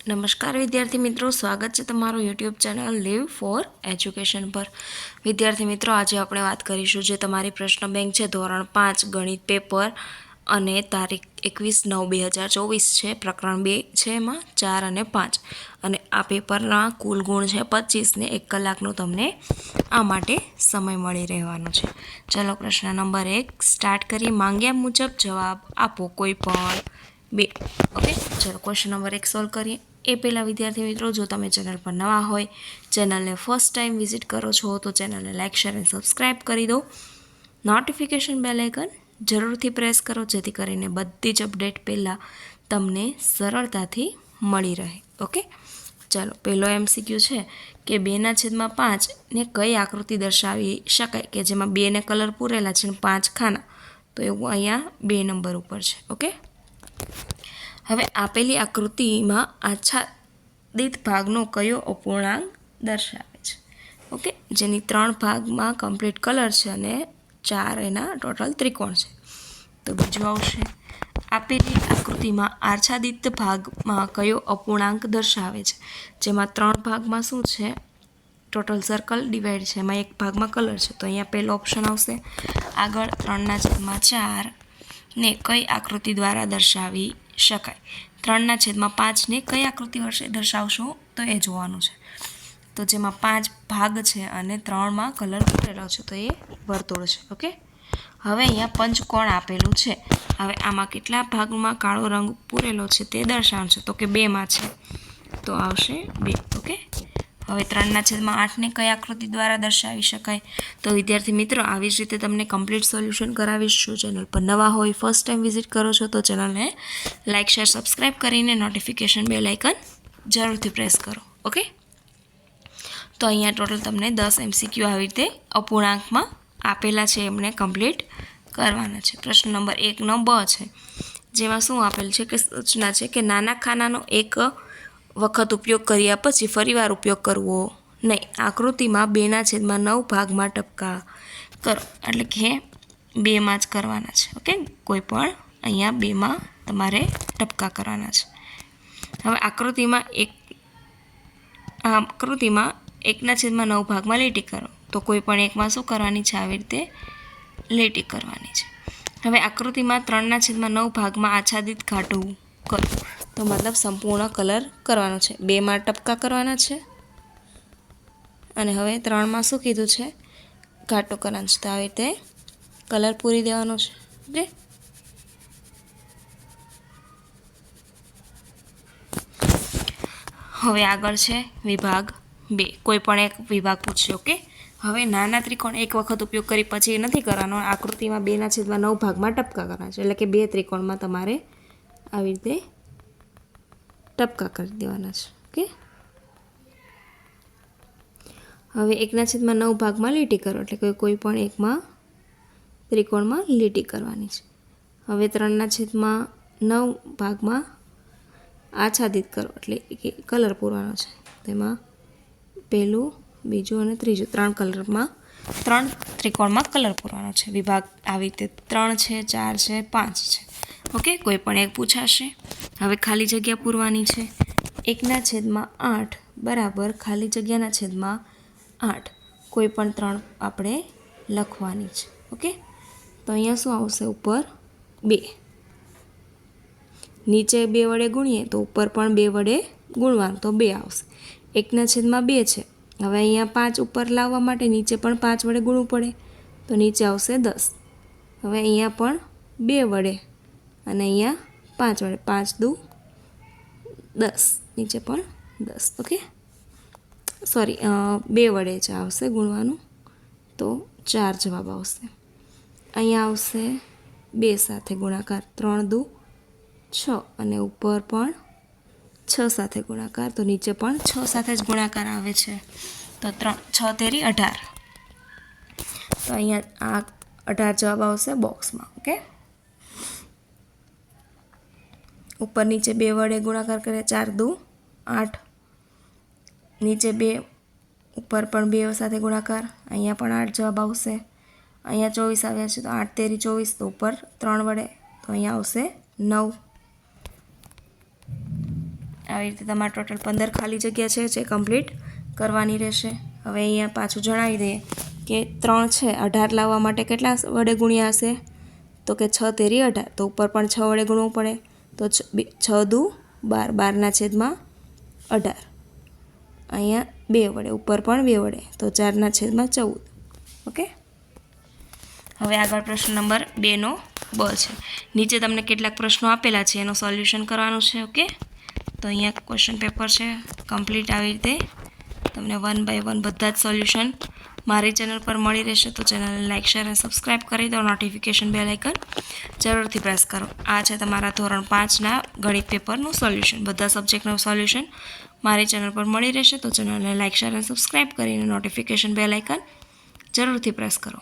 નમસ્કાર વિદ્યાર્થી મિત્રો, સ્વાગત છે તમારું YouTube channel live for education પર। વિદ્યાર્થી મિત્રો, આજે આપણે વાત કરીશું જે તમારી પ્રશ્ન બેંક છે ધોરણ 5 ગણિત પેપર અને તારીખ 21/9/2024 છે। પ્રકરણ 2 છે, એમાં 4 અને 5 અને આ પેપરના કુલ ગુણ છે 25 ને 1 કલાકનો તમને આ માટે સમય મળી રહેવાનો છે। ચલો પ્રશ્ન નંબર 1 સ્ટાર્ટ કરીએ। માંગ્યા મુજબ જવાબ આપો કોઈ પણ 2। ઓકે, ચલો ક્વેશ્ચન નંબર 1 સોલ્વ કરીએ। એ પહેલાં વિદ્યાર્થી મિત્રો, જો તમે ચેનલ પર નવા હોય, ચેનલને ફર્સ્ટ ટાઈમ વિઝિટ કરો છો તો ચેનલને લાઇક શેર અને સબસ્ક્રાઈબ કરી દો। નોટિફિકેશન બેલ આઇકન જરૂરથી પ્રેસ કરો જેથી કરીને બધી જ અપડેટ પહેલાં તમને સરળતાથી મળી રહે। ઓકે, ચાલો પહેલો MCQ છે કે 2/5 ને કઈ આકૃતિ દર્શાવી શકાય કે જેમાં 2 ને કલર પૂરેલા છે અને 5 ખાના, તો એવું અહીંયા 2 નંબર ઉપર છે। ઓકે, હવે આપેલી આકૃતિમાં આચ્છાદિત ભાગનો કયો અપૂર્ણાંક દર્શાવે છે? ઓકે, જેની 3 ભાગમાં કમ્પ્લીટ કલર છે અને 4 એના ટોટલ ત્રિકોણ છે। તો બીજું આવશે, આપેલી આકૃતિમાં આચ્છાદિત ભાગમાં કયો અપૂર્ણાંક દર્શાવે છે? જેમાં 3 ભાગમાં શું છે, ટોટલ સર્કલ ડિવાઈડ છે, એમાં 1 ભાગમાં કલર છે, તો અહીંયા પહેલો ઓપ્શન આવશે। આગળ 3/4 ને કઈ આકૃતિ દ્વારા દર્શાવી શકાય? 3/5 ને કઈ આકૃતિ વડે દર્શાવશો તો એ જોવાનું છે। તો જેમાં 5 ભાગ છે અને 3માં કલર પૂરેલો છે, તો એ વર્તુળ છે। ઓકે, હવે અહીંયા પંચકોણ આપેલું છે। હવે આમાં કેટલા ભાગમાં કાળો રંગ પૂરેલો છે તે દર્શાવવાનું છે, તો કે 2માં છે, તો આવશે 2। ઓકે, હવે 3/8 ને કઈ આકૃતિ દ્વારા દર્શાવી શકાય? તો વિદ્યાર્થી મિત્રો, આવી જ રીતે તમને કમ્પ્લીટ સોલ્યુશન કરાવીશું। ચેનલ પર નવા હોય, ફર્સ્ટ ટાઈમ વિઝિટ કરો છો તો ચેનલને લાઇક શેર સબસ્ક્રાઈબ કરીને નોટિફિકેશન બેલ આઇકન જરૂરથી પ્રેસ કરો। ઓકે, તો અહીંયા ટોટલ તમને 10 MCQ આવી રીતે અપૂર્ણાંકમાં આપેલા છે, એમને કમ્પ્લીટ કરવાના છે। પ્રશ્ન નંબર 1 નો બ છે, જેમાં શું આપેલ છે કે સૂચના છે કે નાના ખાનાનો એક વખત ઉપયોગ કર્યા પછી ફરીવાર ઉપયોગ કરવો નહીં। આકૃતિમાં 2/9 ભાગમાં ટપકા કરો, એટલે કે 2માં જ કરવાના છે। ઓકે, કોઈ પણ અહીંયા 2માં તમારે ટપકા કરવાના છે। હવે આકૃતિમાં 1/9 ભાગમાં લીટી કરો, તો કોઈ પણ એકમાં શું કરવાની છે, આવી રીતે લીટી કરવાની છે। હવે આકૃતિમાં 3/9 ભાગમાં આચ્છાદિત ઘાટું કરો, તો મતલબ સંપૂર્ણ કલર કરવાનો છે, 2માં ટપકા કરવાના છે અને હવે 3માં શું કીધું છે, ઘાટું કરવાનું છે, તો આવી રીતે કલર પૂરી દેવાનો છે। ઓકે, હવે આગળ છે વિભાગ 2, કોઈ પણ એક વિભાગ પૂછશે। ઓકે, હવે નાના ત્રિકોણ એક વખત ઉપયોગ કરી પછી નથી કરવાનો, આકૃતિમાં 2/9 ભાગમાં ટપકા કરવાના છે, એટલે કે 2 ત્રિકોણમાં તમારે આવી રીતે ટપકા કરી દેવાના છે। ઓકે, હવે 1/9 ભાગમાં લીટી કરો, એટલે કે કોઈ પણ એકમાં ત્રિકોણમાં લીટી કરવાની છે। હવે 3/9 ભાગમાં આચ્છાદિત કરો, એટલે કે કલર પૂરવાનો છે, તેમાં પહેલું, બીજું અને ત્રીજું 3 ત્રિકોણમાં કલર પૂરવાનો છે। વિભાગ આવી રીતે 3 છે, 4 છે, 5 છે। ઓકે, કોઈ પણ એક પૂછાશે। હવે ખાલી જગ્યા પૂરવાની છે। 1/8 બરાબર ખાલી જગ્યાના છેદમાં 8, કોઈ પણ 3 આપણે લખવાની છે। ઓકે, તો અહીંયા શું આવશે, ઉપર 2, નીચે 2 વડે ગુણીએ તો ઉપર પણ 2 વડે ગુણવાનું, તો 2 આવશે। 1/2 છે, હવે અહીંયા 5 ઉપર લાવવા માટે નીચે પણ 5 વડે ગુણવું પડે, તો નીચે આવશે 10। હવે અહીંયા પણ 2 વડે અને અહીંયા 5 વડે, 5 દુ 10, નીચે પણ 10। ઓકે, સોરી 2 વડે જ આવશે ગુણવાનું, તો 4 જવાબ આવશે। અહીંયા આવશે 2 સાથે ગુણાકાર, 3 દુ 6 અને ઉપર પણ 6 સાથે ગુણાકાર, તો નીચે પણ 6 સાથે જ ગુણાકાર આવે છે, તો 6 તેરી 18, તો અહીંયા આ 18 જવાબ આવશે બોક્સમાં। ઓકે, ઉપર નીચે 2 વડે ગુણાકાર કરે, 4 દુ 8, નીચે 2, ઉપર પણ 2 સાથે ગુણાકાર, અહીંયા પણ 8 જવાબ આવશે। અહીંયા 24 આવ્યા છે, તો 8 તેરી 24, તો ઉપર 3 વડે, તો અહીંયા આવશે 9। આવી રીતે તમારે ટોટલ 15 ખાલી જગ્યા છે જે કમ્પ્લીટ કરવાની રહેશે. હવે અહીંયા પાછું જણાવી દઈએ કે 3 છે 18 લાવવા માટે કેટલા વડે ગુણ્યા હશે, તો કે 6 તેરી 18, તો ઉપર પણ 6 વડે ગુણવું પડે, તો 6 દુ 12, 12/18. અહીંયા 2 વડે, ઉપર પણ 2 વડે, તો 4/14. ઓકે. હવે આગળ પ્રશ્ન નંબર 2નો બ છે. નીચે તમને કેટલાક પ્રશ્નો આપેલા છે એનું સોલ્યુશન કરવાનું છે. ઓકે, તો અહીંયા ક્વેશ્ચન પેપર છે કમ્પ્લીટ. આવી રીતે તમને 1 બાય 1 બધા જ સોલ્યુશન મારી ચેનલ પર મળી રહેશે. તો ચેનલને લાઇક, શેર અને સબસ્ક્રાઈબ કરી દો. નોટિફિકેશન બેલ આઇકન જરૂરથી પ્રેસ કરો. આ છે તમારા ધોરણ 5ના ગણિત પેપરનું સોલ્યુશન. બધા સબ્જેક્ટનું સોલ્યુશન મારી ચેનલ પર મળી રહેશે. તો ચેનલને લાઇક, શેર અને સબસ્ક્રાઈબ કરીને નોટિફિકેશન બેલ આઇકન જરૂરથી પ્રેસ કરો.